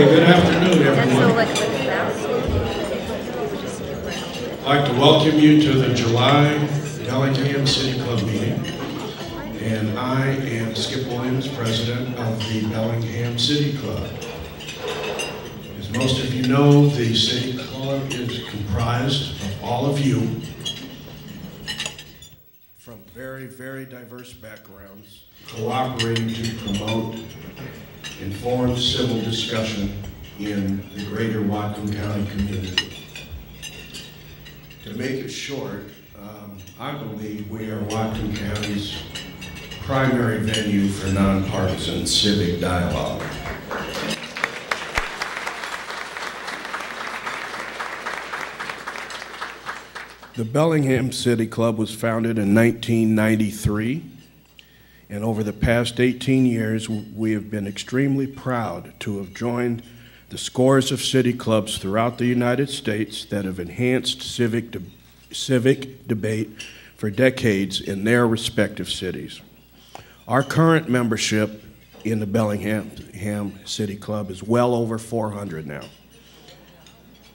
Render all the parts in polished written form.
good afternoon, everyone. I'd like to welcome you to the July Bellingham City Club meeting. And I am Skip Williams, president of the Bellingham City Club. As most of you know, the City Club is comprised of all of you from very, very diverse backgrounds, cooperating to promote informed civil discussion in the greater Whatcom County community. To make it short, I believe we are Whatcom County's primary venue for nonpartisan civic dialogue. The Bellingham City Club was founded in 1993. And over the past 18 years, we have been extremely proud to have joined the scores of city clubs throughout the United States that have enhanced civic debate for decades in their respective cities. Our current membership in the Bellingham City Club is well over 400 now.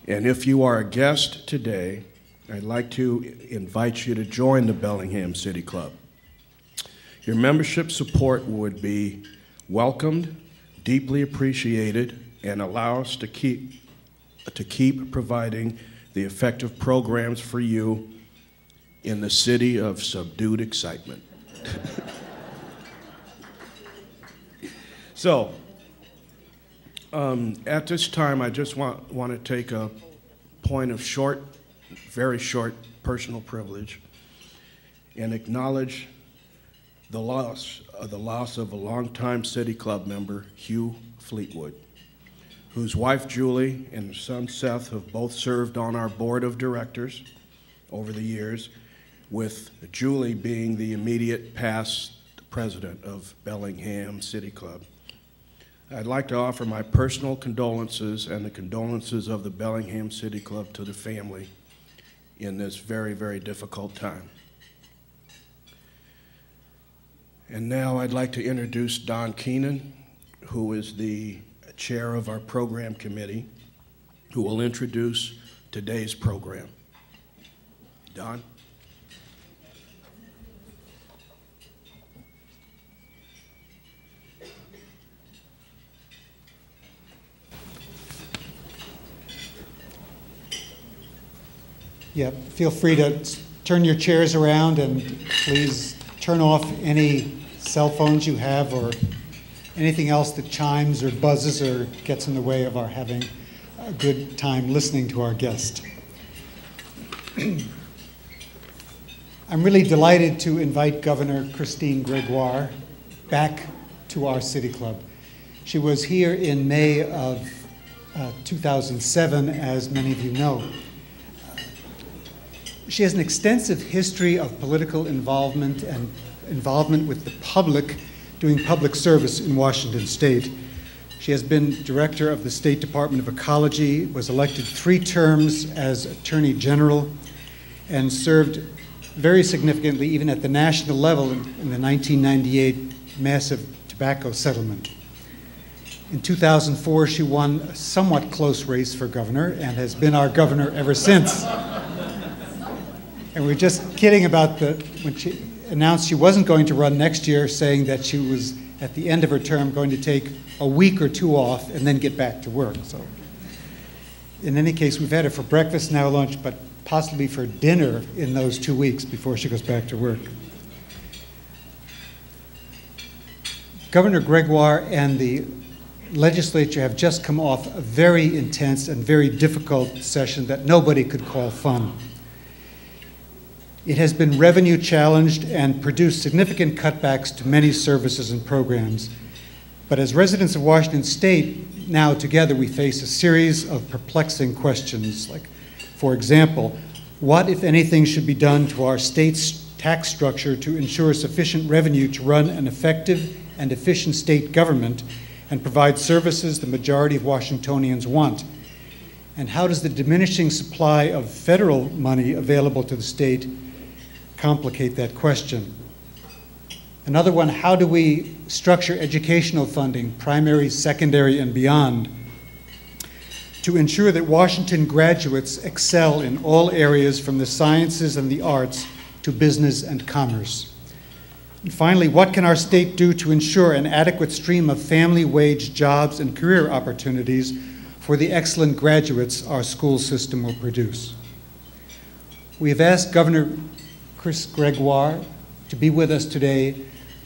And if you are a guest today, I'd like to invite you to join the Bellingham City Club. Your membership support would be welcomed, deeply appreciated, and allow us to keep providing the effective programs for you in the city of subdued excitement. So, at this time, I just want to take a point of very short personal privilege and acknowledge the loss of a longtime City Club member, Hugh Fleetwood, whose wife Julie and his son Seth have both served on our board of directors over the years, with Julie being the immediate past president of Bellingham City Club. I'd like to offer my personal condolences and the condolences of the Bellingham City Club to the family in this very, very difficult time. And now I'd like to introduce Don Keenan, who is the chair of our program committee, who will introduce today's program. Don? Yeah, feel free to turn your chairs around and please turn off any cell phones you have or anything else that chimes or buzzes or gets in the way of our having a good time listening to our guest. I'm really delighted to invite Governor Christine Gregoire back to our City Club. She was here in May of 2007, as many of you know. She has an extensive history of political involvement and involvement with the public, doing public service in Washington State. She has been director of the State Department of Ecology, was elected 3 terms as Attorney General, and served very significantly even at the national level in the 1998 massive tobacco settlement. In 2004, she won a somewhat close race for governor and has been our governor ever since. And we're just kidding about when she announced she wasn't going to run next year, saying that she was, at the end of her term, going to take a week or 2 off and then get back to work. So in any case, we've had her for breakfast, now lunch, but possibly for dinner in those 2 weeks before she goes back to work. Governor Gregoire and the legislature have just come off a very intense and very difficult session that nobody could call fun. It has been revenue challenged and produced significant cutbacks to many services and programs. But as residents of Washington State, now together we face a series of perplexing questions, like, for example, what, if anything, should be done to our state's tax structure to ensure sufficient revenue to run an effective and efficient state government and provide services the majority of Washingtonians want? And how does the diminishing supply of federal money available to the state complicate that question? Another one, how do we structure educational funding, primary, secondary, and beyond, to ensure that Washington graduates excel in all areas from the sciences and the arts to business and commerce? And finally, what can our state do to ensure an adequate stream of family wage jobs and career opportunities for the excellent graduates our school system will produce? We have asked Governor Gregoire to be with us today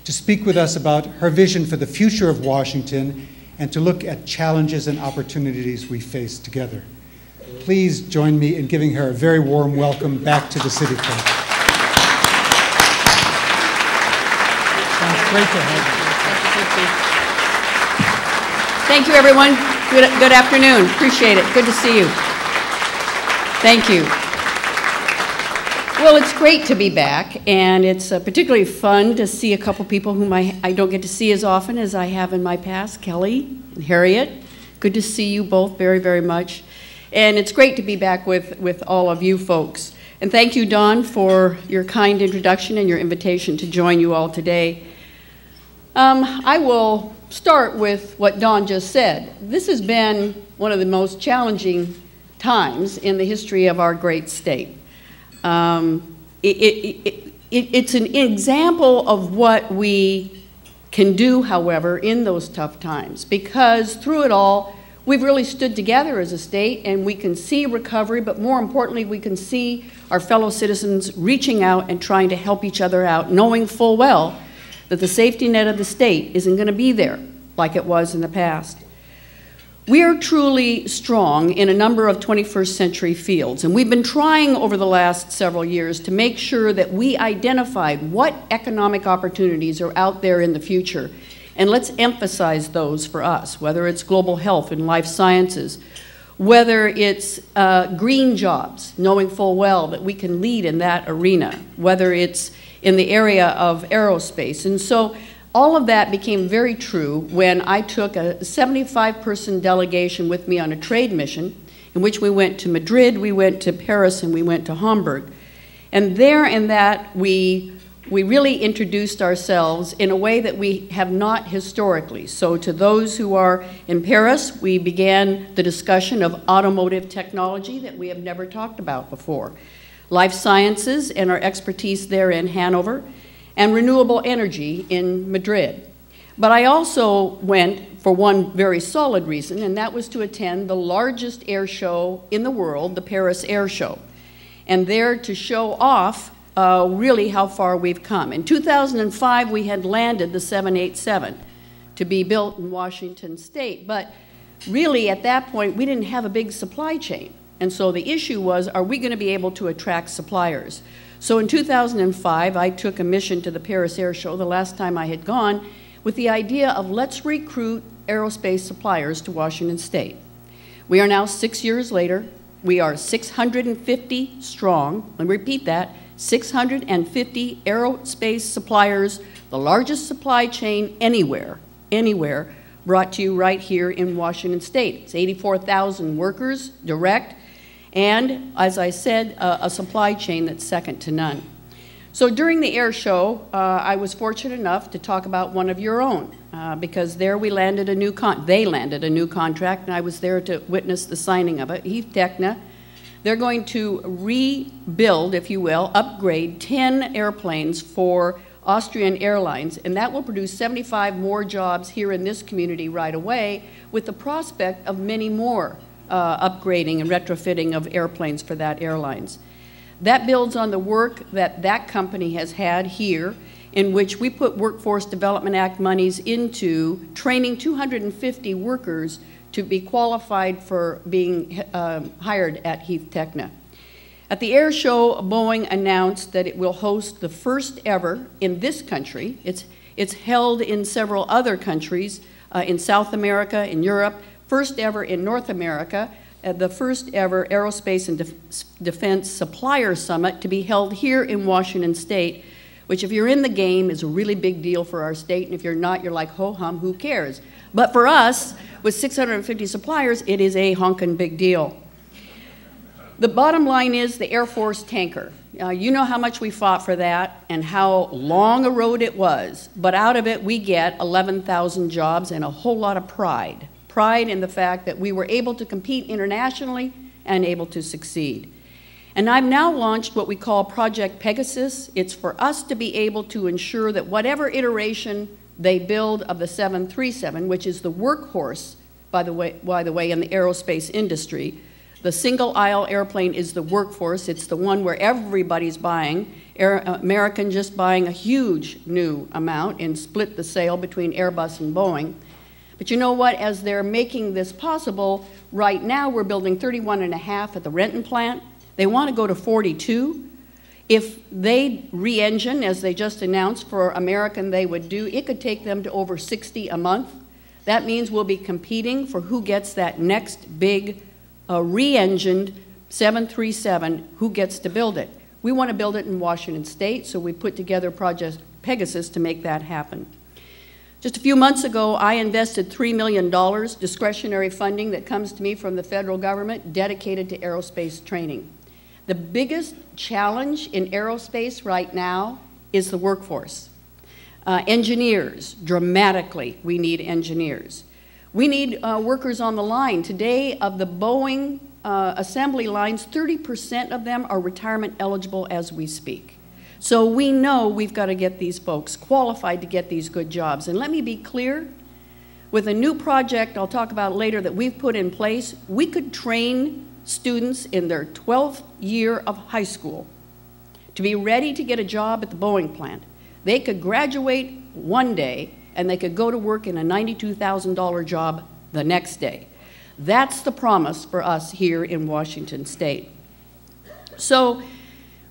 to speak with us about her vision for the future of Washington and to look at challenges and opportunities we face together. Please join me in giving her a very warm welcome back to the City Club. Sounds great to have you. Thank you, everyone. Good afternoon. Appreciate it. Good to see you. Thank you. Well, it's great to be back, and it's particularly fun to see a couple people whom I don't get to see as often as I have in my past, Kelly and Harriet. Good to see you both very, very much. And it's great to be back with all of you folks. And thank you, Dawn, for your kind introduction and your invitation to join you all today. I will start with what Dawn just said. This has been one of the most challenging times in the history of our great state. It's an example of what we can do, however, in those tough times, because through it all, we've really stood together as a state, and we can see recovery, but more importantly, we can see our fellow citizens reaching out and trying to help each other out, knowing full well that the safety net of the state isn't going to be there like it was in the past. We are truly strong in a number of 21st century fields, and we've been trying over the last several years to make sure that we identified what economic opportunities are out there in the future, and let's emphasize those for us, whether it's global health and life sciences, whether it's green jobs, knowing full well that we can lead in that arena, whether it's in the area of aerospace. And so all of that became very true when I took a 75-person delegation with me on a trade mission in which we went to Madrid, we went to Paris, and we went to Hamburg. And there in that, we really introduced ourselves in a way that we have not historically. So to those who are in Paris, we began the discussion of automotive technology that we have never talked about before, life sciences and our expertise there in Hanover, and renewable energy in Madrid. But I also went for one very solid reason, and that was to attend the largest air show in the world, the Paris Air Show, and there to show off really how far we've come. In 2005, we had landed the 787 to be built in Washington State, but really at that point, we didn't have a big supply chain. And so the issue was, are we going to be able to attract suppliers? So in 2005, I took a mission to the Paris Air Show, the last time I had gone, with the idea of let's recruit aerospace suppliers to Washington State. We are now 6 years later. We are 650 strong. Let me repeat that, 650 aerospace suppliers, the largest supply chain anywhere, brought to you right here in Washington State. It's 84,000 workers, direct, and, as I said, a supply chain that's second to none. So during the air show, I was fortunate enough to talk about one of your own, because there we landed they landed a new contract, and I was there to witness the signing of it, Heath Techna. They're going to rebuild, if you will, upgrade 10 airplanes for Austrian Airlines, and that will produce 75 more jobs here in this community right away, with the prospect of many more upgrading and retrofitting of airplanes for that airlines. That builds on the work that that company has had here, in which we put Workforce Development Act monies into training 250 workers to be qualified for being hired at Heath Techna. At the air show, Boeing announced that it will host the first ever in this country. It's held in several other countries, in South America, in Europe, first ever in North America, the first ever Aerospace and Defense Supplier Summit to be held here in Washington State, which if you're in the game is a really big deal for our state, and if you're not, you're like, ho-hum, who cares? But for us, with 650 suppliers, it is a honkin' big deal. The bottom line is the Air Force tanker. You know how much we fought for that and how long a road it was, but out of it we get 11,000 jobs and a whole lot of pride pride in the fact that we were able to compete internationally and able to succeed. And I've now launched what we call Project Pegasus. It's for us to be able to ensure that whatever iteration they build of the 737, which is the workhorse, by the way, in the aerospace industry, the single-aisle airplane is the workhorse. It's the one where everybody's buying. American just buying a huge new amount and split the sale between Airbus and Boeing. But you know what? As they're making this possible, right now we're building 31.5 at the Renton plant. They want to go to 42. If they re-engine, as they just announced for American they would do, it could take them to over 60 a month. That means we'll be competing for who gets that next big re-engined 737, who gets to build it. We want to build it in Washington State, so we put together Project Pegasus to make that happen. Just a few months ago, I invested $3 million, discretionary funding that comes to me from the federal government, dedicated to aerospace training. The biggest challenge in aerospace right now is the workforce. Engineers, dramatically, we need engineers. We need workers on the line. Today, of the Boeing assembly lines, 30% of them are retirement eligible as we speak. So we know we've got to get these folks qualified to get these good jobs. And let me be clear, with a new project I'll talk about later that we've put in place, we could train students in their 12th year of high school to be ready to get a job at the Boeing plant. They could graduate one day and they could go to work in a $92,000 job the next day. That's the promise for us here in Washington State. So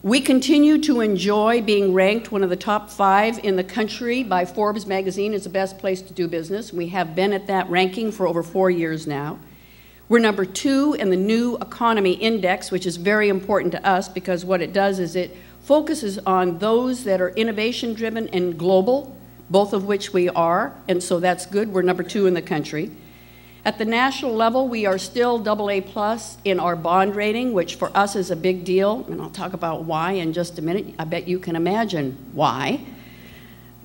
we continue to enjoy being ranked one of the top 5 in the country by Forbes magazine as the best place to do business. We have been at that ranking for over 4 years now. We're number 2 in the New Economy Index, which is very important to us because what it does is it focuses on those that are innovation-driven and global, both of which we are, and so that's good. We're number 2 in the country. At the national level, we are still AA+ in our bond rating, which for us is a big deal, and I'll talk about why in just a minute. I bet you can imagine why.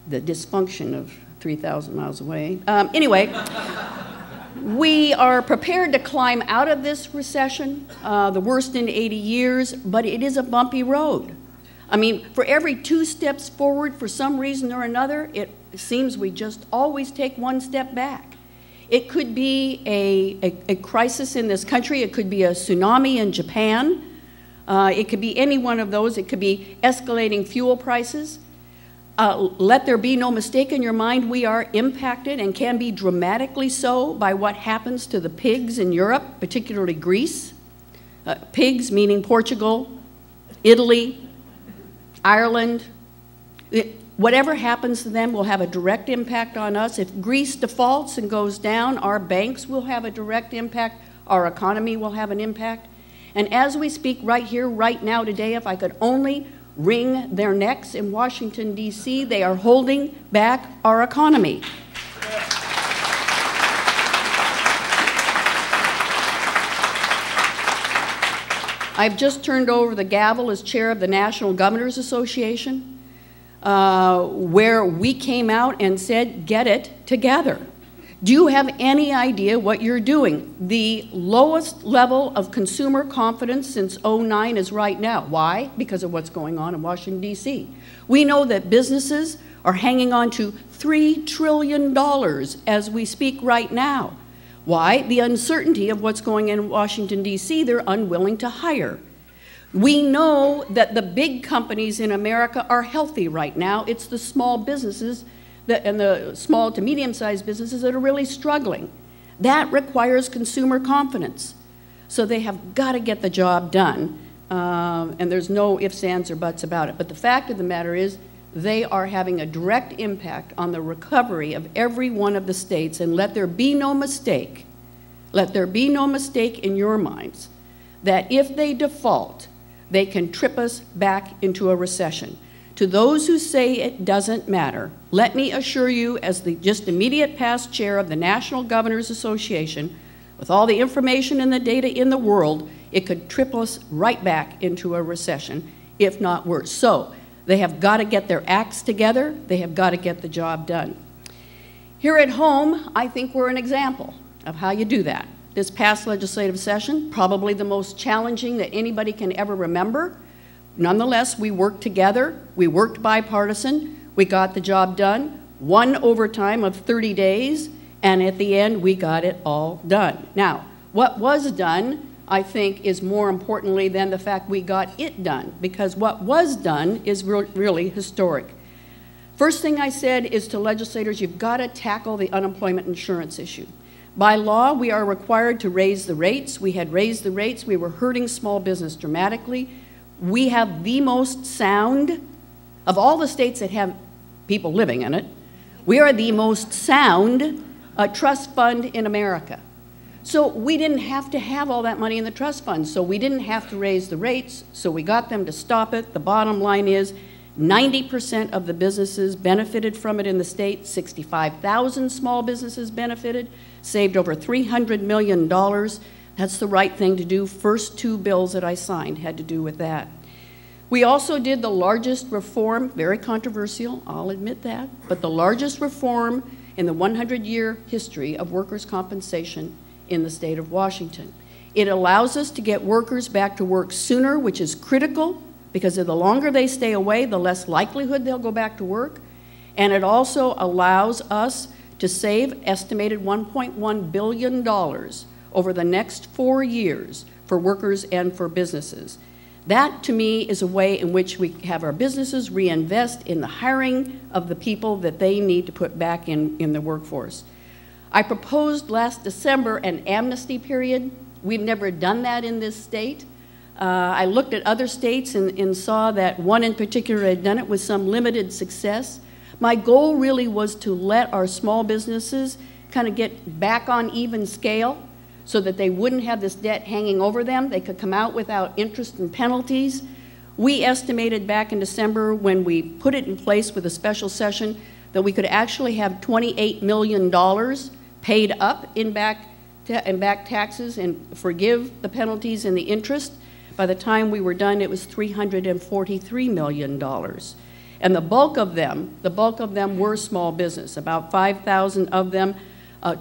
The dysfunction of 3,000 miles away. Anyway. We are prepared to climb out of this recession, the worst in 80 years, but it is a bumpy road. I mean, for every 2 steps forward, for some reason or another, it seems we just always take 1 step back. It could be a crisis in this country. It could be a tsunami in Japan. It could be any one of those. It could be escalating fuel prices. Let there be no mistake in your mind, we are impacted and can be dramatically so by what happens to the pigs in Europe, particularly Greece. Pigs meaning Portugal, Italy, Ireland. Whatever happens to them will have a direct impact on us. If Greece defaults and goes down, our banks will have a direct impact. Our economy will have an impact. And as we speak right here, right now, today, if I could only wring their necks in Washington, D.C., they are holding back our economy. I've just turned over the gavel as chair of the National Governors Association, where we came out and said, get it together. Do you have any idea what you're doing? The lowest level of consumer confidence since '09 is right now. Why? Because of what's going on in Washington, D.C. We know that businesses are hanging on to $3 trillion as we speak right now. Why? The uncertainty of what's going on in Washington, D.C., they're unwilling to hire. We know that the big companies in America are healthy right now. It's the small businesses and the small to medium-sized businesses that are really struggling. That requires consumer confidence. So they have got to get the job done, and there's no ifs, ands, or buts about it. But the fact of the matter is they are having a direct impact on the recovery of every one of the states, and let there be no mistake in your minds that if they default, they can trip us back into a recession. To those who say it doesn't matter, let me assure you, as the just immediate past chair of the National Governors Association, with all the information and the data in the world, it could trip us right back into a recession, if not worse. So they have got to get their acts together. They have got to get the job done. Here at home, I think we're an example. of how you do that. This past legislative session, probably the most challenging that anybody can ever remember. Nonetheless, we worked together, we worked bipartisan, we got the job done, one overtime of 30 days, and at the end, we got it all done. Now, what was done, I think, is more importantly than the fact we got it done, because what was done is really historic. First thing I said is to legislators, you've got to tackle the unemployment insurance issue. By law, we are required to raise the rates. We had raised the rates. We were hurting small business dramatically. We have the most sound, of all the states that have people living in it, we are the most sound trust fund in America. So we didn't have to have all that money in the trust fund, so we didn't have to raise the rates, so we got them to stop it. The bottom line is 90% of the businesses benefited from it in the state. 65,000 small businesses benefited, saved over $300 million. That's the right thing to do. First two bills that I signed had to do with that. We also did the largest reform, very controversial, I'll admit that, but the largest reform in the 100-year history of workers' compensation in the state of Washington. It allows us to get workers back to work sooner, which is critical, because the longer they stay away, the less likelihood they'll go back to work. And it also allows us to save estimated $1.1 billion over the next 4 years for workers and for businesses. That, to me, is a way in which we have our businesses reinvest in the hiring of the people that they need to put back in the workforce. I proposed last December an amnesty period. We've never done that in this state. I looked at other states and saw that one in particular had done it with some limited success. My goal really was to let our small businesses kind of get back on even scale so that they wouldn't have this debt hanging over them. They could come out without interest and penalties. We estimated back in December when we put it in place with a special session that we could actually have $28 million paid up in back taxes and forgive the penalties and the interest. By the time we were done, it was $343 million. And the bulk of them were small business, about 5,000 of them,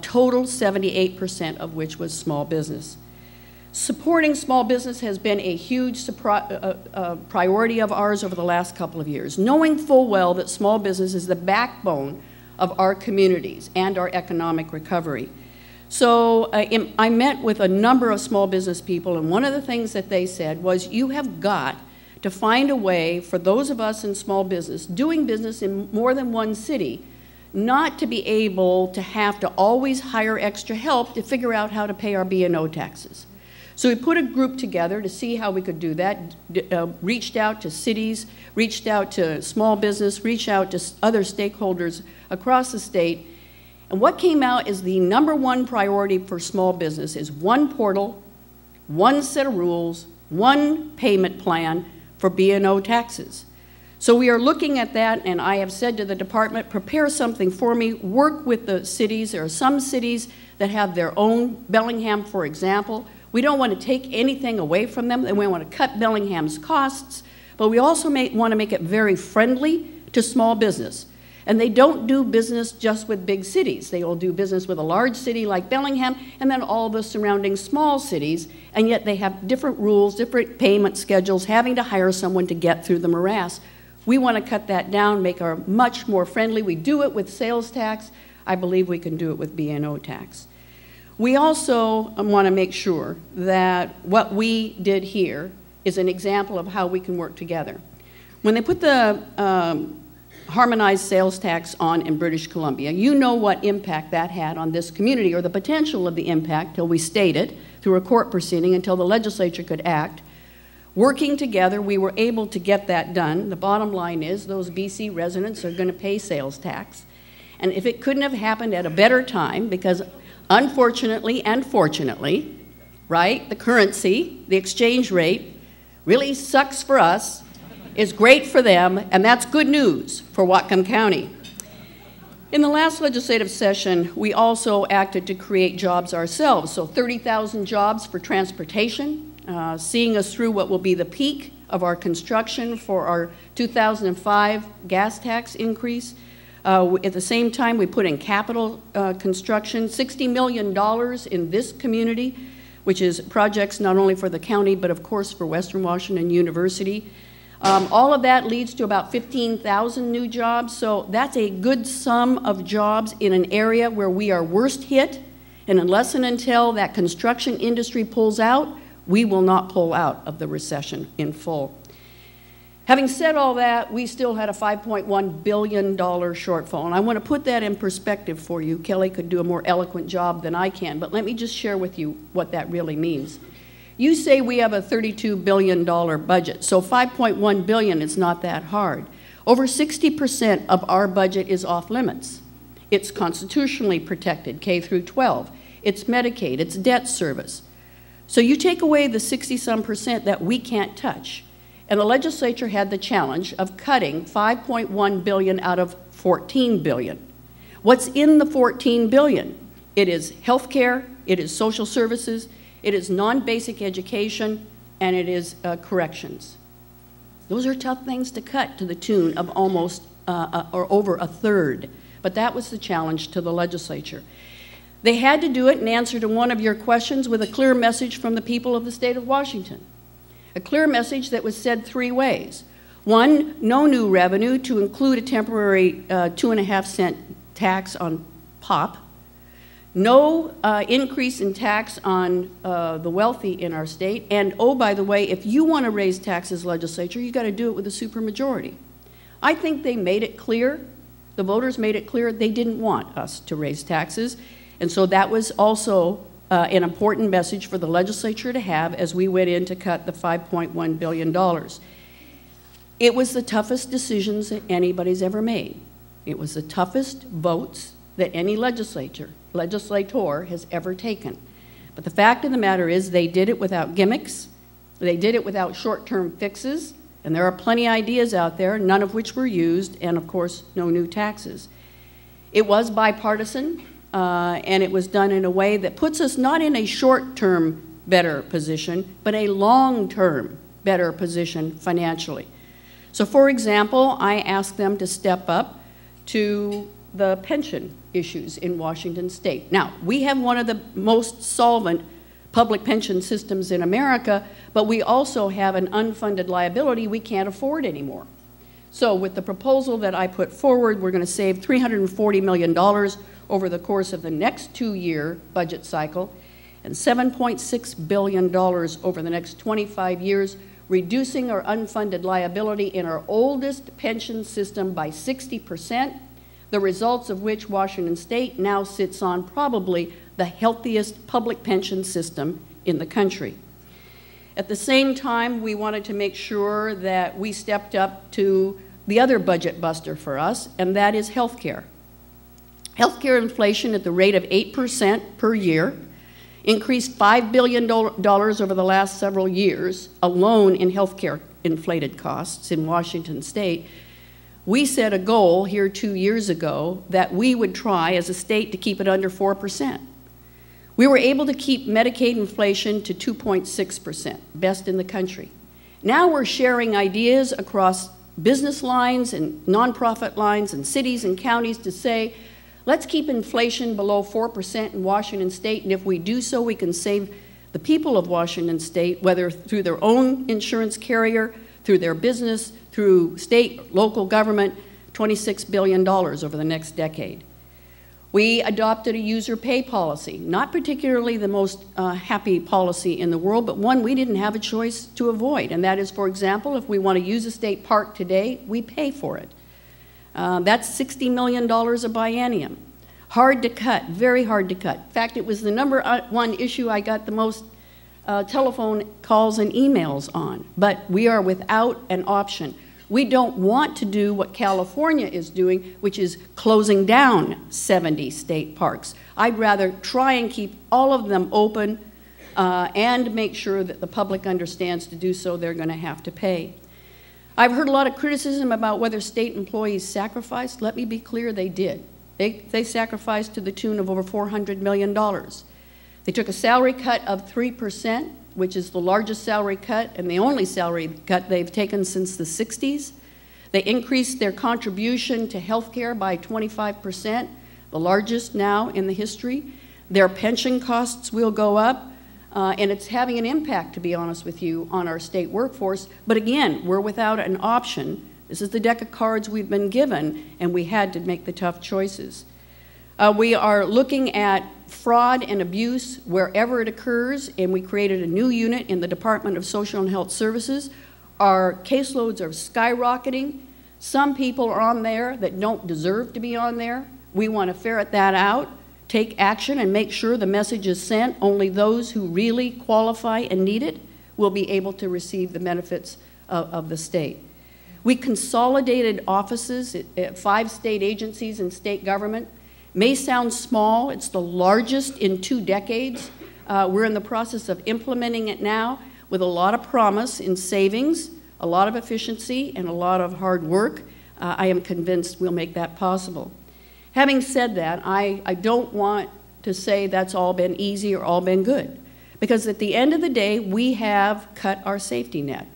total 78% of which was small business. Supporting small business has been a huge priority of ours over the last couple of years, knowing full well that small business is the backbone of our communities and our economic recovery. So I met with a number of small business people, and one of the things that they said was, you have got to find a way for those of us in small business, doing business in more than one city, not to be able to have to always hire extra help to figure out how to pay our B&O taxes. So we put a group together to see how we could do that, reached out to cities, reached out to small business, reached out to other stakeholders across the state. And what came out is the #1 priority for small business is one portal, one set of rules, one payment plan for B&O taxes. So we are looking at that, and I have said to the department, prepare something for me, work with the cities. There are some cities that have their own, Bellingham, for example. We don't want to take anything away from them, and we want to cut Bellingham's costs, but we also want to make it very friendly to small business. And they don't do business just with big cities. They will do business with a large city like Bellingham and then all the surrounding small cities, and yet they have different rules, different payment schedules, having to hire someone to get through the morass. We want to cut that down, make our much more friendly. We do it with sales tax. I believe we can do it with B&O tax. We also want to make sure that what we did here is an example of how we can work together. When they put the harmonized sales tax on in British Columbia, you know what impact that had on this community, or the potential of the impact, till we stayed it through a court proceeding, until the legislature could act. Working together, we were able to get that done. The bottom line is those BC residents are going to pay sales tax. And if it couldn't have happened at a better time, because unfortunately and fortunately, right, the currency, the exchange rate, really sucks for us, is great for them, and that's good news for Whatcom County. In the last legislative session, we also acted to create jobs ourselves. So 30,000 jobs for transportation, seeing us through what will be the peak of our construction for our 2005 gas tax increase. At the same time, we put in capital construction, $60 million in this community, which is projects not only for the county, but of course for Western Washington University. All of that leads to about 15,000 new jobs, so that's a good sum of jobs in an area where we are worst hit, and unless and until that construction industry pulls out, we will not pull out of the recession in full. Having said all that, we still had a $5.1 billion shortfall, and I want to put that in perspective for you. Kelly could do a more eloquent job than I can, but let me just share with you what that really means. You say we have a $32 billion budget, so $5.1 billion is not that hard. Over 60% of our budget is off limits. It's constitutionally protected, K through 12. It's Medicaid, it's debt service. So you take away the 60-some percent that we can't touch, and the legislature had the challenge of cutting $5.1 billion out of $14 billion. What's in the $14 billion? It is health care, it is social services, it is non-basic education, and it is corrections. Those are tough things to cut to the tune of almost or over a third, but that was the challenge to the legislature. They had to do it in answer to one of your questions with a clear message from the people of the state of Washington. A clear message that was said three ways. One, no new revenue to include a temporary 2.5-cent tax on pop. No increase in tax on the wealthy in our state. And oh, by the way, if you want to raise taxes, legislature, you got to do it with a supermajority. I think they made it clear, the voters made it clear they didn't want us to raise taxes. And so that was also an important message for the legislature to have as we went in to cut the $5.1 billion. It was the toughest decisions that anybody's ever made. It was the toughest votes that any legislator has ever taken. But the fact of the matter is they did it without gimmicks, they did it without short-term fixes, and there are plenty of ideas out there, none of which were used, and of course, no new taxes. It was bipartisan. And it was done in a way that puts us not in a short-term better position, but a long-term better position financially. So for example, I asked them to step up to the pension issues in Washington state. Now, we have one of the most solvent public pension systems in America, but we also have an unfunded liability we can't afford anymore. So with the proposal that I put forward, we're going to save $340 million over the course of the next 2-year budget cycle, and $7.6 billion over the next 25 years, reducing our unfunded liability in our oldest pension system by 60%, the results of which Washington State now sits on probably the healthiest public pension system in the country. At the same time, we wanted to make sure that we stepped up to the other budget buster for us, and that is health care. Healthcare inflation at the rate of 8% per year increased $5 billion over the last several years alone in healthcare inflated costs in Washington state. We set a goal here 2 years ago that we would try as a state to keep it under 4%. We were able to keep Medicaid inflation to 2.6%, best in the country. Now we're sharing ideas across business lines and nonprofit lines and cities and counties to say, let's keep inflation below 4% in Washington state, and if we do so, we can save the people of Washington state, whether through their own insurance carrier, through their business, through state, local government, $26 billion over the next decade. We adopted a user pay policy, not particularly the most happy policy in the world, but one we didn't have a choice to avoid, and that is, for example, if we want to use a state park today, we pay for it. That's $60 million a biennium. Hard to cut, very hard to cut. In fact, it was the #1 issue I got the most telephone calls and emails on. But we are without an option. We don't want to do what California is doing, which is closing down 70 state parks. I'd rather try and keep all of them open and make sure that the public understands to do so they're going to have to pay. I've heard a lot of criticism about whether state employees sacrificed. Let me be clear, they did. They sacrificed to the tune of over $400 million. They took a salary cut of 3%, which is the largest salary cut and the only salary cut they've taken since the 60s. They increased their contribution to health care by 25%, the largest now in the history. Their pension costs will go up, and it's having an impact, to be honest with you, on our state workforce. But again, we're without an option. This is the deck of cards we've been given, and we had to make the tough choices. We are looking at fraud and abuse wherever it occurs, and we created a new unit in the Department of Social and Health Services. Our caseloads are skyrocketing. Some people are on there that don't deserve to be on there. We want to ferret that out, take action, and make sure the message is sent. Only those who really qualify and need it will be able to receive the benefits of the state. We consolidated offices at 5 state agencies and state government. May sound small, it's the largest in 2 decades. We're in the process of implementing it now with a lot of promise in savings, a lot of efficiency, and a lot of hard work. I am convinced we'll make that possible. Having said that, I don't want to say that's all been easy or all been good, because at the end of the day, we have cut our safety net.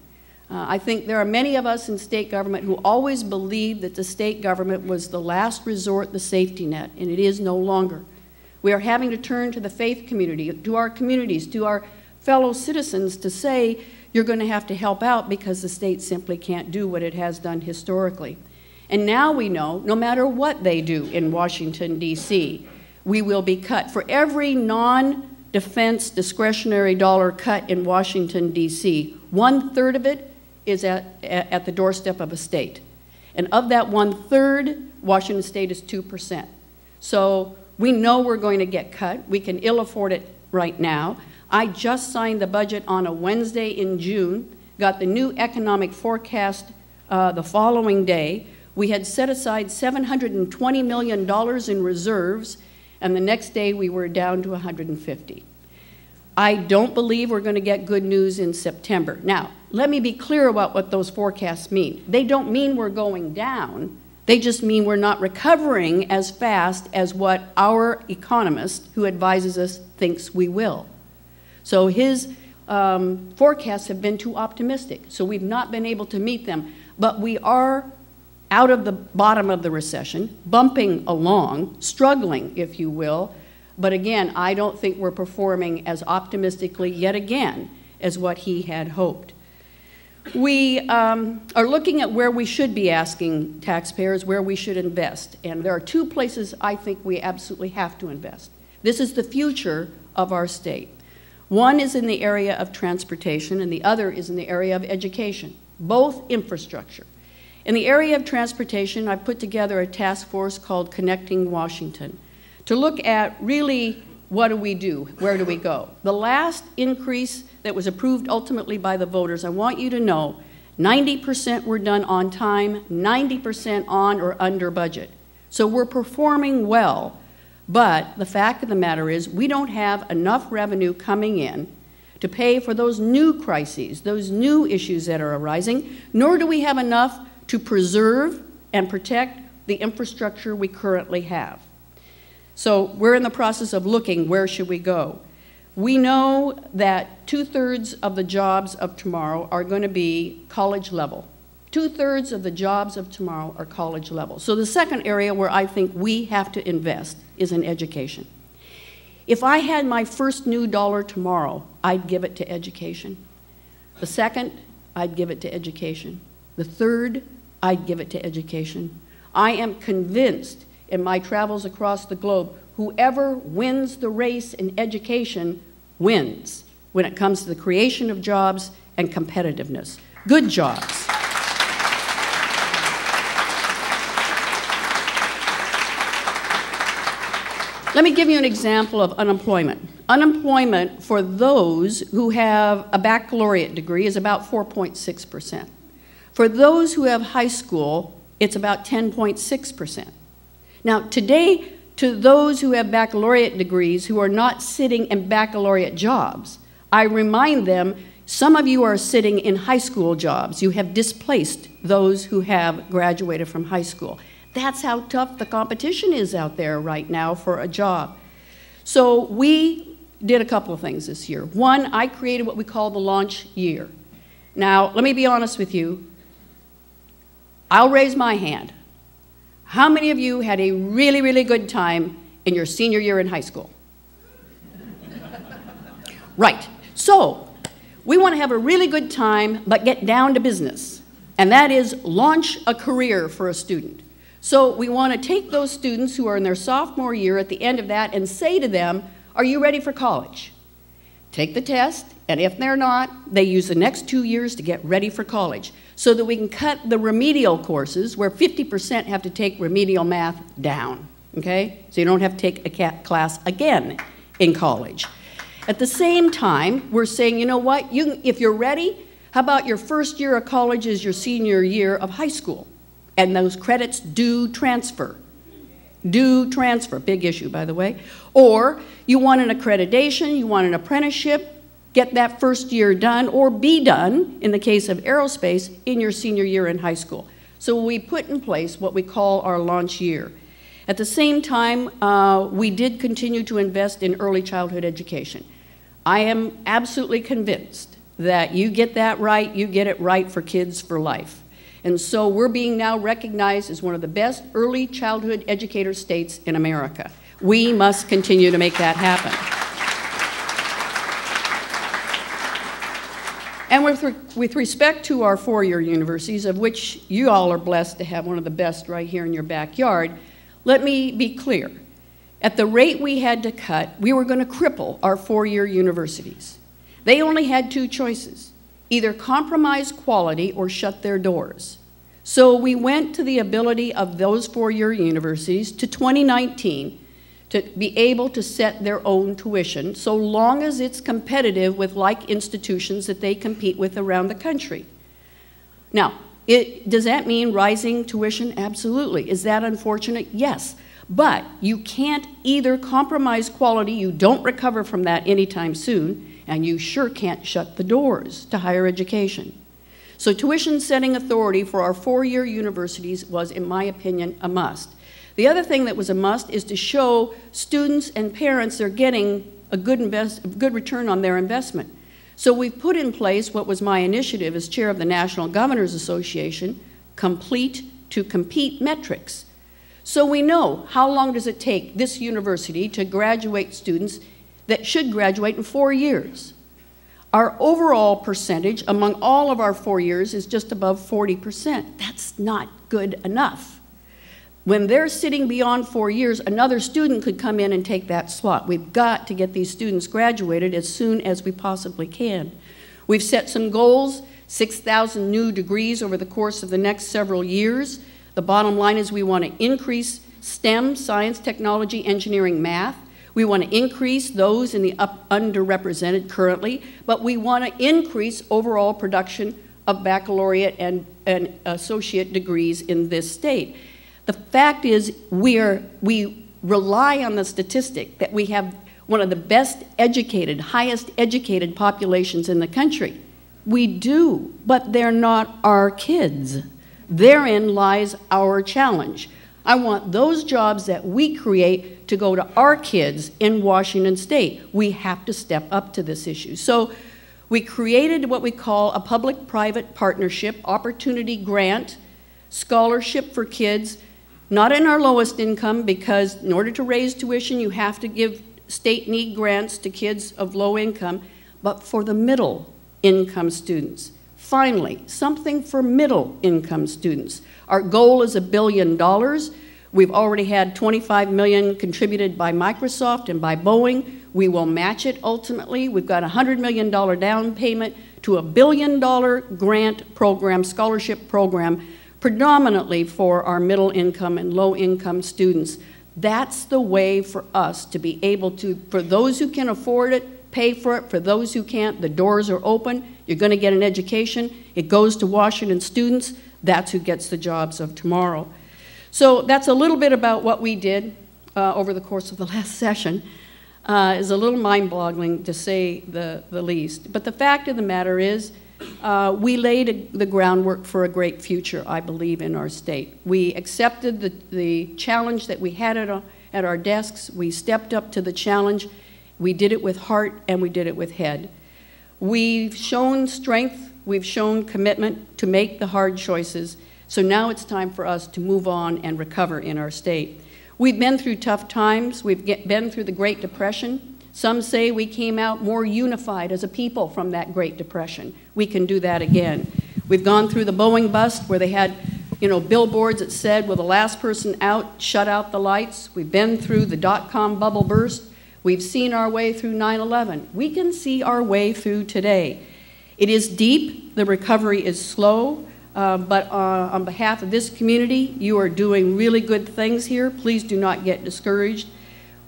I think there are many of us in state government who always believed that the state government was the last resort, the safety net, and it is no longer. We are having to turn to the faith community, to our communities, to our fellow citizens to say, you're going to have to help out because the state simply can't do what it has done historically. And now we know, no matter what they do in Washington, D.C., we will be cut. For every non-defense discretionary dollar cut in Washington, D.C., 1/3 of it is at the doorstep of a state. And of that 1/3, Washington State is 2%. So we know we're going to get cut. We can ill afford it right now. I just signed the budget on a Wednesday in June, got the new economic forecast the following day. We had set aside $720 million in reserves, and the next day we were down to 150. I don't believe we're going to get good news in September. Now, let me be clear about what those forecasts mean. They don't mean we're going down. They just mean we're not recovering as fast as what our economist, who advises us, thinks we will. So his forecasts have been too optimistic, so we've not been able to meet them. But we are out of the bottom of the recession, bumping along, struggling, if you will. But again, I don't think we're performing as optimistically yet again as what he had hoped. We are looking at where we should be asking taxpayers, where we should invest. And there are 2 places I think we absolutely have to invest. This is the future of our state. One is in the area of transportation, and the other is in the area of education, both infrastructure. In the area of transportation, I've put together a task force called Connecting Washington to look at really what do we do, where do we go. The last increase that was approved ultimately by the voters, I want you to know 90% were done on time, 90% on or under budget. So we're performing well, but the fact of the matter is we don't have enough revenue coming in to pay for those new crises, those new issues that are arising, nor do we have enough to preserve and protect the infrastructure we currently have. So we're in the process of looking, where should we go? We know that 2/3 of the jobs of tomorrow are going to be college level. 2/3 of the jobs of tomorrow are college level. So the second area where I think we have to invest is in education. If I had my first new dollar tomorrow, I'd give it to education. The second, I'd give it to education. The third, I'd give it to education. I am convinced in my travels across the globe, whoever wins the race in education wins when it comes to the creation of jobs and competitiveness. Good jobs. Let me give you an example of unemployment. Unemployment for those who have a baccalaureate degree is about 4.6%. For those who have high school, it's about 10.6%. Now, today, to those who have baccalaureate degrees who are not sitting in baccalaureate jobs, I remind them, some of you are sitting in high school jobs. You have displaced those who have graduated from high school. That's how tough the competition is out there right now for a job. So we did a couple of things this year. One, I created what we call the launch year. Now, let me be honest with you. I'll raise my hand. How many of you had a really, really good time in your senior year in high school? Right. So, we want to have a really good time, but get down to business. And that is launch a career for a student. So we want to take those students who are in their sophomore year at the end of that and say to them, are you ready for college? Take the test, and if they're not, they use the next 2 years to get ready for college so that we can cut the remedial courses where 50% have to take remedial math down, okay? So you don't have to take a class again in college. At the same time, we're saying, you know what, if you're ready, how about your first year of college is your senior year of high school? And those credits do transfer. Do transfer, big issue, by the way. Or you want an accreditation, you want an apprenticeship, get that first year done, or be done, in the case of aerospace, in your senior year in high school. So we put in place what we call our launch year. At the same time, we did continue to invest in early childhood education. I am absolutely convinced that you get that right, you get it right for kids for life. And so we're being now recognized as one of the best early childhood educator states in America. We must continue to make that happen. And with respect to our four-year universities, of which you all are blessed to have one of the best right here in your backyard, let me be clear. At the rate we had to cut, we were going to cripple our four-year universities. They only had two choices: either compromise quality or shut their doors. So we went to the ability of those four-year universities to 2019 to be able to set their own tuition, so long as it's competitive with like institutions that they compete with around the country. Now, does that mean rising tuition? Absolutely. Is that unfortunate? Yes. But you can't either compromise quality, you don't recover from that anytime soon, and you sure can't shut the doors to higher education. So tuition setting authority for our four-year universities was, in my opinion, a must. The other thing that was a must is to show students and parents they're getting a good return on their investment. So we've put in place what was my initiative as chair of the National Governors Association, Complete to Compete metrics. So we know how long does it take this university to graduate students that should graduate in 4 years. Our overall percentage among all of our 4 years is just above 40%. That's not good enough. When they're sitting beyond 4 years, another student could come in and take that slot. We've got to get these students graduated as soon as we possibly can. We've set some goals, 6,000 new degrees over the course of the next several years. The bottom line is we want to increase STEM, science, technology, engineering, math. We want to increase those in the underrepresented currently, but we want to increase overall production of baccalaureate and associate degrees in this state. The fact is we rely on the statistic that we have one of the best educated, highest educated populations in the country. We do, but they're not our kids. Therein lies our challenge. I want those jobs that we create to go to our kids in Washington State. We have to step up to this issue. So we created what we call a public-private partnership, opportunity grant, scholarship for kids, not in our lowest income, because in order to raise tuition, you have to give state need grants to kids of low income, but for the middle income students. Finally, something for middle income students. Our goal is $1 billion. We've already had $25 million contributed by Microsoft and by Boeing. We will match it ultimately. We've got a $100 million down payment to a $1 billion grant program, scholarship program, predominantly for our middle income and low income students. That's the way for us to be able to, for those who can afford it, pay for it. For those who can't, the doors are open. You're going to get an education. It goes to Washington students. That's who gets the jobs of tomorrow. So that's a little bit about what we did over the course of the last session. It's a little mind-boggling to say the least. But the fact of the matter is, we laid the groundwork for a great future, I believe, in our state. We accepted the challenge that we had at our desks. We stepped up to the challenge. We did it with heart, and we did it with head. We've shown strength. We've shown commitment to make the hard choices. So now it's time for us to move on and recover in our state. We've been through tough times. We've been through the Great Depression. Some say we came out more unified as a people from that Great Depression. We can do that again. We've gone through the Boeing bust where they had, billboards that said, well, the last person out, shut out the lights. We've been through the dot-com bubble burst. We've seen our way through 9/11. We can see our way through today. It is deep. The recovery is slow. But on behalf of this community, you are doing really good things here. Please do not get discouraged.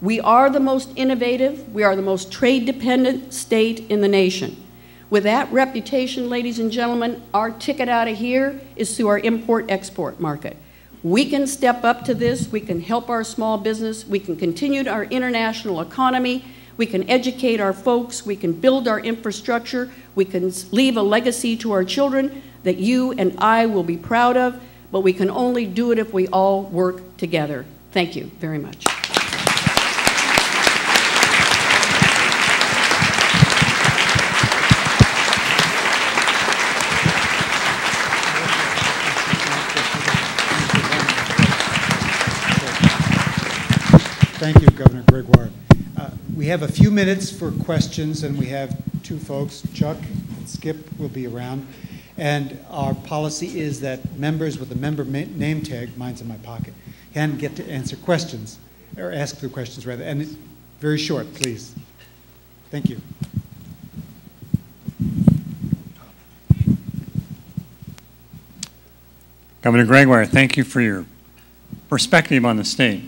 We are the most innovative. We are the most trade-dependent state in the nation. With that reputation, ladies and gentlemen, our ticket out of here is through our import-export market. We can step up to this. We can help our small business. We can continue our international economy. We can educate our folks. We can build our infrastructure. We can leave a legacy to our children that you and I will be proud of, but we can only do it if we all work together. Thank you very much. Thank you, Governor Gregoire. We have a few minutes for questions, and we have two folks, Chuck and Skip, will be around. And our policy is that members with a member name tag, mine's in my pocket, can get to answer questions, or ask the questions rather. And it's very short, please. Thank you. Governor Gregoire, thank you for your perspective on the state.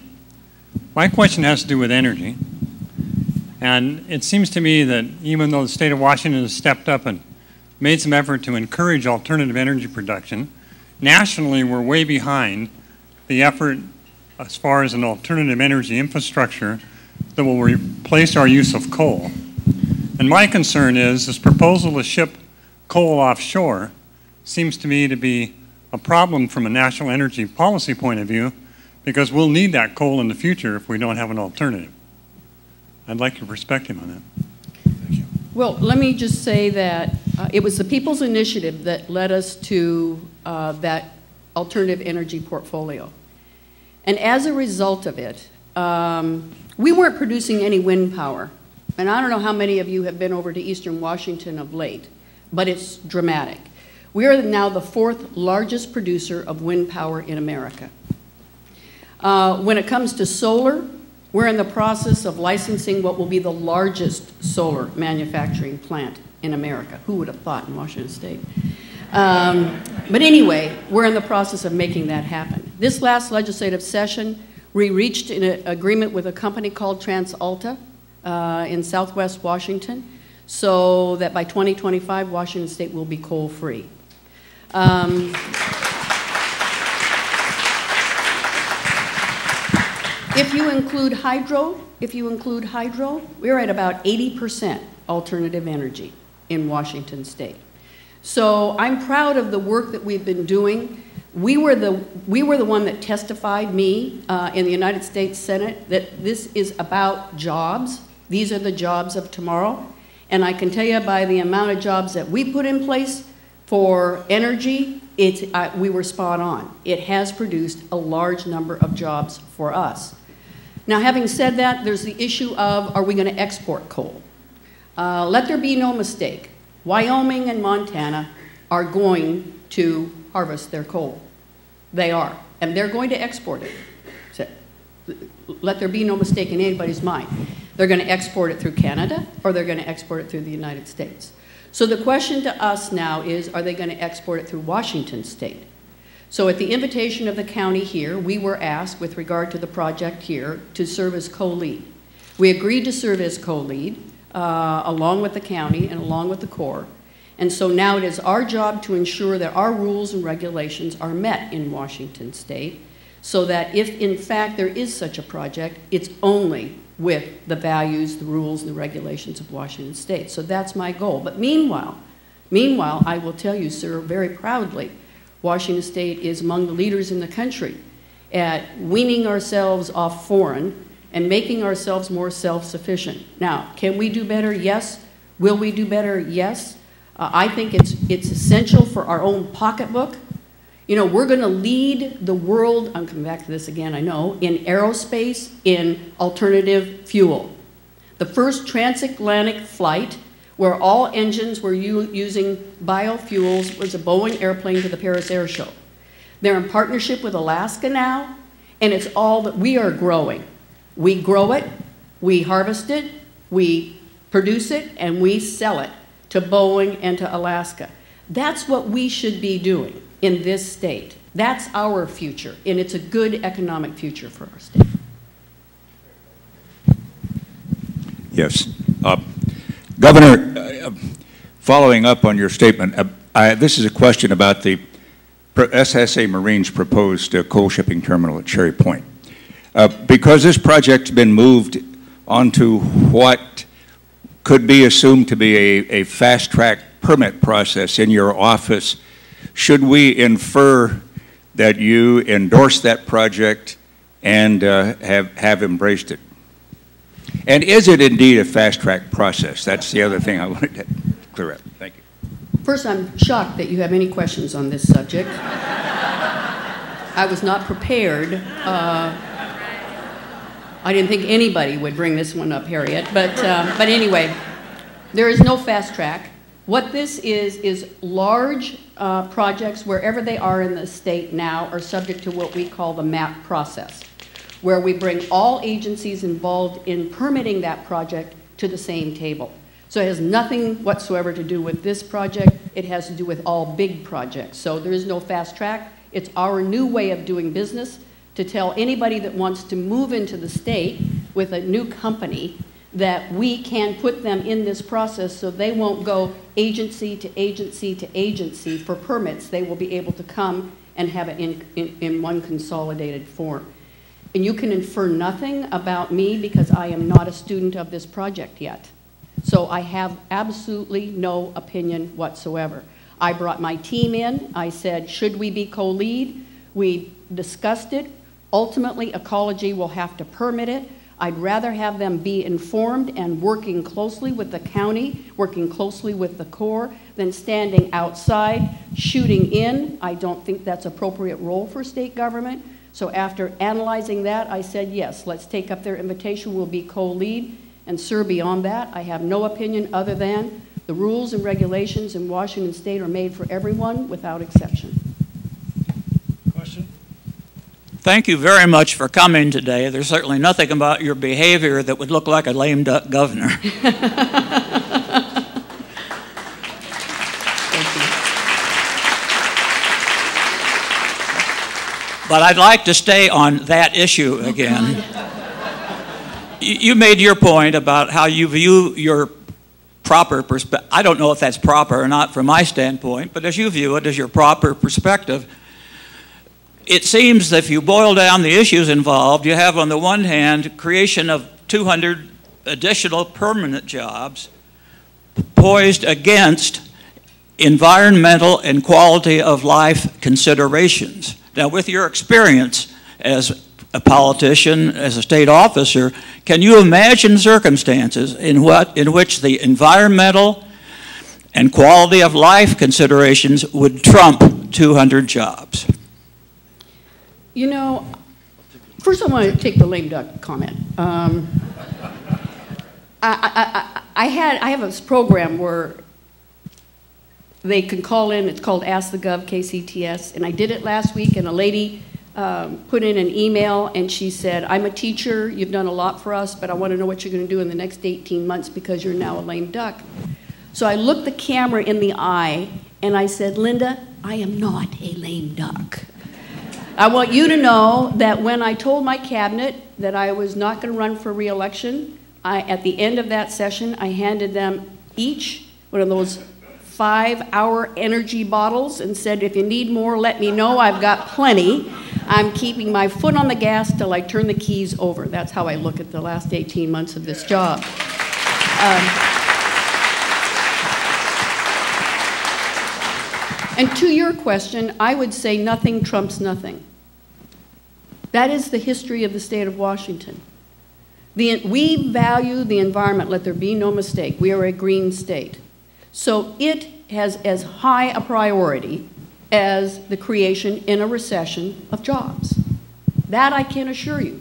My question has to do with energy. And it seems to me that even though the state of Washington has stepped up and made some effort to encourage alternative energy production, nationally we're way behind the effort as far as an alternative energy infrastructure that will replace our use of coal. And my concern is this proposal to ship coal offshore seems to me to be a problem from a national energy policy point of view, because we'll need that coal in the future if we don't have an alternative. I'd like your perspective on that. Thank you. Well, let me just say that it was the People's Initiative that led us to that alternative energy portfolio. And as a result of it, we weren't producing any wind power. And I don't know how many of you have been over to Eastern Washington of late, but it's dramatic. We are now the 4th largest producer of wind power in America. When it comes to solar, we're in the process of licensing what will be the largest solar manufacturing plant in America. Who would have thought in Washington State? But anyway, we're in the process of making that happen. This last legislative session, we reached an agreement with a company called TransAlta in Southwest Washington, so that by 2025, Washington State will be coal-free. If you include hydro, we're at about 80% alternative energy in Washington State. So I'm proud of the work that we've been doing. We were the one that testified, me, in the United States Senate, that this is about jobs. These are the jobs of tomorrow. And I can tell you by the amount of jobs that we put in place for energy, we were spot on. It has produced a large number of jobs for us. Now, having said that, there's the issue of, are we going to export coal? Let there be no mistake. Wyoming and Montana are going to harvest their coal. They are. And they're going to export it. So, let there be no mistake in anybody's mind. They're going to export it through Canada, or they're going to export it through the United States. So the question to us now is, are they going to export it through Washington State? So at the invitation of the county here, we were asked, with regard to the project here, to serve as co-lead. We agreed to serve as co-lead, along with the county and along with the Corps. And so now it is our job to ensure that our rules and regulations are met in Washington State, so that if in fact there is such a project, it's only with the values, the rules, and the regulations of Washington State. So that's my goal. But meanwhile, I will tell you, sir, very proudly, Washington State is among the leaders in the country at weaning ourselves off foreign and making ourselves more self-sufficient. Now, can we do better? Yes. Will we do better? Yes. I think it's essential for our own pocketbook. You know, we're going to lead the world, I'm coming back to this again, I know, in aerospace, in alternative fuel. The first transatlantic flight where all engines were using biofuels was a Boeing airplane to the Paris Air Show. They're in partnership with Alaska now, and it's all that we are growing. We grow it, we harvest it, we produce it, and we sell it to Boeing and to Alaska. That's what we should be doing in this state. That's our future, and it's a good economic future for our state. Yes. Governor, following up on your statement, this is a question about the SSA Marine's proposed coal shipping terminal at Cherry Point. Because this project's been moved onto what could be assumed to be a fast-track permit process in your office, should we infer that you endorse that project and have embraced it? And is it indeed a fast-track process? That's the other thing I wanted to clear up. Thank you. First, I'm shocked that you have any questions on this subject. I was not prepared. I didn't think anybody would bring this one up, Harriet. But anyway, there is no fast track. What this is large projects, wherever they are in the state now, are subject to what we call the MAP process, where we bring all agencies involved in permitting that project to the same table. So it has nothing whatsoever to do with this project. It has to do with all big projects. So there is no fast track. It's our new way of doing business to tell anybody that wants to move into the state with a new company that we can put them in this process so they won't go agency to agency to agency for permits. They will be able to come and have it in one consolidated form. And you can infer nothing about me because I am not a student of this project yet. So I have absolutely no opinion whatsoever. I brought my team in. I said, should we be co-lead? We discussed it. Ultimately, Ecology will have to permit it. I'd rather have them be informed and working closely with the county, working closely with the Corps, than standing outside, shooting in. I don't think that's an appropriate role for state government. So after analyzing that, I said, yes, let's take up their invitation. We'll be co-lead. And sir, beyond that, I have no opinion other than the rules and regulations in Washington State are made for everyone without exception. Question? Thank you very much for coming today. There's certainly nothing about your behavior that would look like a lame duck governor. Thank you. But I'd like to stay on that issue again. You made your point about how you view your proper perspective. I don't know if that's proper or not from my standpoint, but as you view it as your proper perspective, it seems that if you boil down the issues involved, you have on the one hand creation of 200 additional permanent jobs poised against environmental and quality of life considerations. Now, with your experience as a politician, as a state officer, can you imagine circumstances in which the environmental and quality of life considerations would trump 200 jobs? You know, first I want to take the lame duck comment. I have this program where they can call in. It's called Ask the Gov, KCTS, and I did it last week, and a lady put in an email, and she said, I'm a teacher, you've done a lot for us, but I want to know what you're going to do in the next 18 months because you're now a lame duck. So I looked the camera in the eye, and I said, Linda, I am not a lame duck. I want you to know that when I told my cabinet that I was not going to run for re-election, at the end of that session, I handed them each one of those 5-hour energy bottles and said, if you need more, let me know. I've got plenty. I'm keeping my foot on the gas till I turn the keys over. That's how I look at the last 18 months of this job. And to your question, I would say nothing trumps nothing. That is the history of the state of Washington. We value the environment, let there be no mistake. We are a green state. So it has as high a priority as the creation in a recession of jobs. That I can assure you.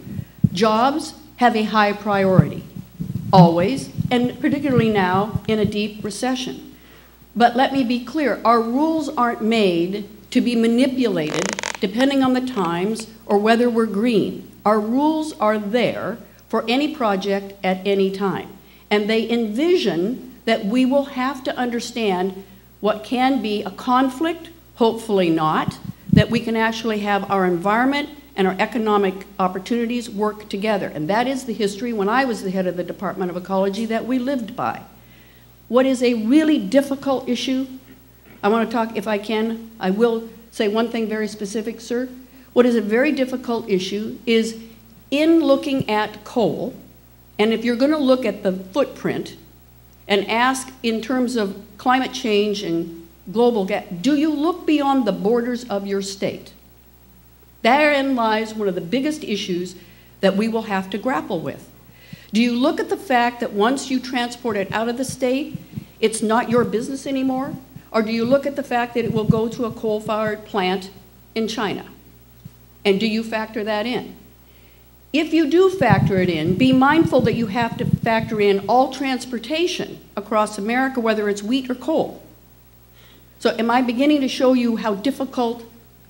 Jobs have a high priority, always, and particularly now in a deep recession. But let me be clear, our rules aren't made to be manipulated depending on the times or whether we're green. Our rules are there for any project at any time. And they envision that we will have to understand what can be a conflict, hopefully not, that we can actually have our environment and our economic opportunities work together. And that is the history, when I was the head of the Department of Ecology, that we lived by. What is a really difficult issue, I want to talk, if I can, I will say one thing very specific, sir. What is a very difficult issue is in looking at coal, and if you're going to look at the footprint and ask in terms of climate change and global gas, do you look beyond the borders of your state? Therein lies one of the biggest issues that we will have to grapple with. Do you look at the fact that once you transport it out of the state, it's not your business anymore? Or do you look at the fact that it will go to a coal-fired plant in China? And do you factor that in? If you do factor it in, be mindful that you have to factor in all transportation across America, whether it's wheat or coal. So am I beginning to show you how difficult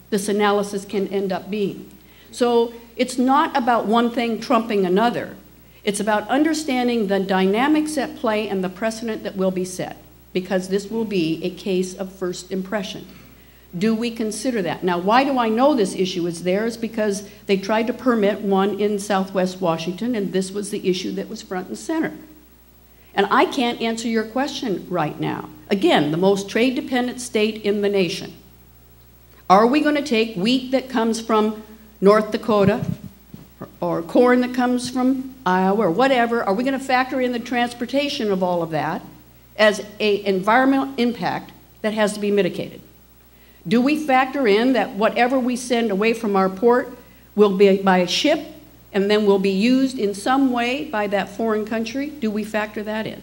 this analysis can end up being? So it's not about one thing trumping another. It's about understanding the dynamics at play and the precedent that will be set, because this will be a case of first impression. Do we consider that? Now, why do I know this issue is there? Is because they tried to permit one in Southwest Washington, and this was the issue that was front and center. And I can't answer your question right now. Again, the most trade-dependent state in the nation. Are we going to take wheat that comes from North Dakota or corn that comes from Iowa or whatever? Are we going to factor in the transportation of all of that as an environmental impact that has to be mitigated? Do we factor in that whatever we send away from our port will be by ship and then will be used in some way by that foreign country? Do we factor that in?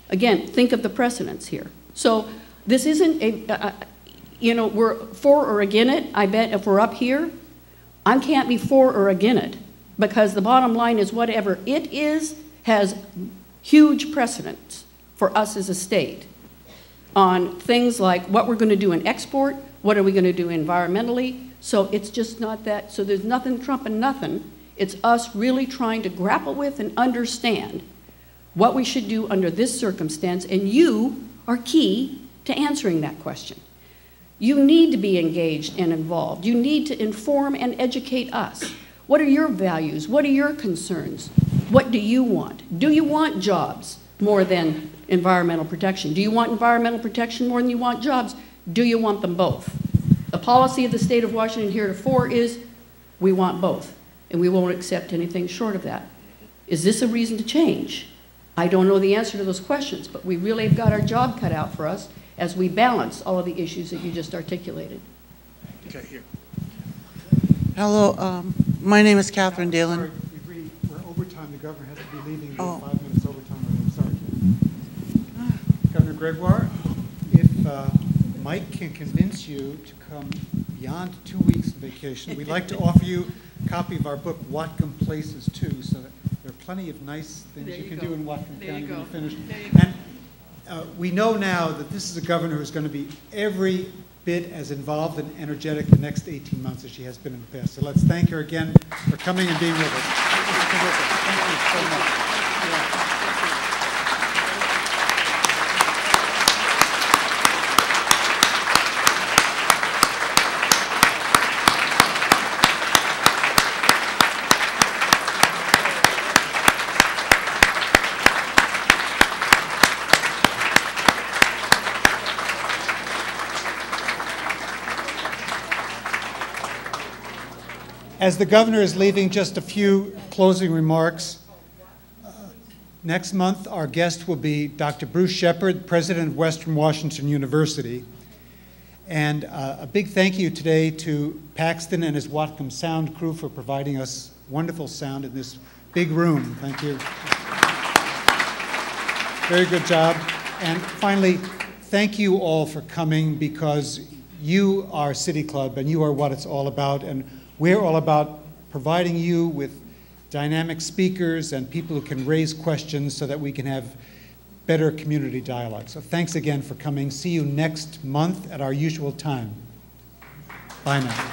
Again, think of the precedents here. So this isn't a, you know, we're for or against it. I bet if we're up here, I can't be for or against it, because the bottom line is whatever it is has huge precedents for us as a state on things like what we're going to do in export, what are we going to do environmentally. So it's just not that, so there's nothing trumping nothing. It's us really trying to grapple with and understand what we should do under this circumstance, and you are key to answering that question. You need to be engaged and involved. You need to inform and educate us. What are your values? What are your concerns? What do you want? Do you want jobs more than environmental protection? Do you want environmental protection more than you want jobs? Do you want them both? The policy of the state of Washington heretofore is we want both, and we won't accept anything short of that. Is this a reason to change? I don't know the answer to those questions, but we really have got our job cut out for us as we balance all of the issues that you just articulated. Okay, here. Hello, my name is Catherine Dalen. We're overtime. The governor has to be leaving. Oh. 5 minutes overtime. I'm sorry. Governor Gregoire, if Mike can convince you to come beyond 2 weeks of vacation, we'd like to offer you a copy of our book, Whatcom Places, too, so that there are plenty of nice things you can do in Whatcom County when you're finished. And we know now that this is a governor who's going to be every bit as involved and energetic the next 18 months as she has been in the past. So let's thank her again for coming and being with us. Thank you so much. As the governor is leaving, just a few closing remarks. Next month, our guest will be Dr. Bruce Shepard, president of Western Washington University. And a big thank you today to Paxton and his Whatcom sound crew for providing us wonderful sound in this big room. Thank you. Very good job. And finally, thank you all for coming, because you are City Club, and you are what it's all about, and we're all about providing you with dynamic speakers and people who can raise questions so that we can have better community dialogue. So thanks again for coming. See you next month at our usual time. Bye now.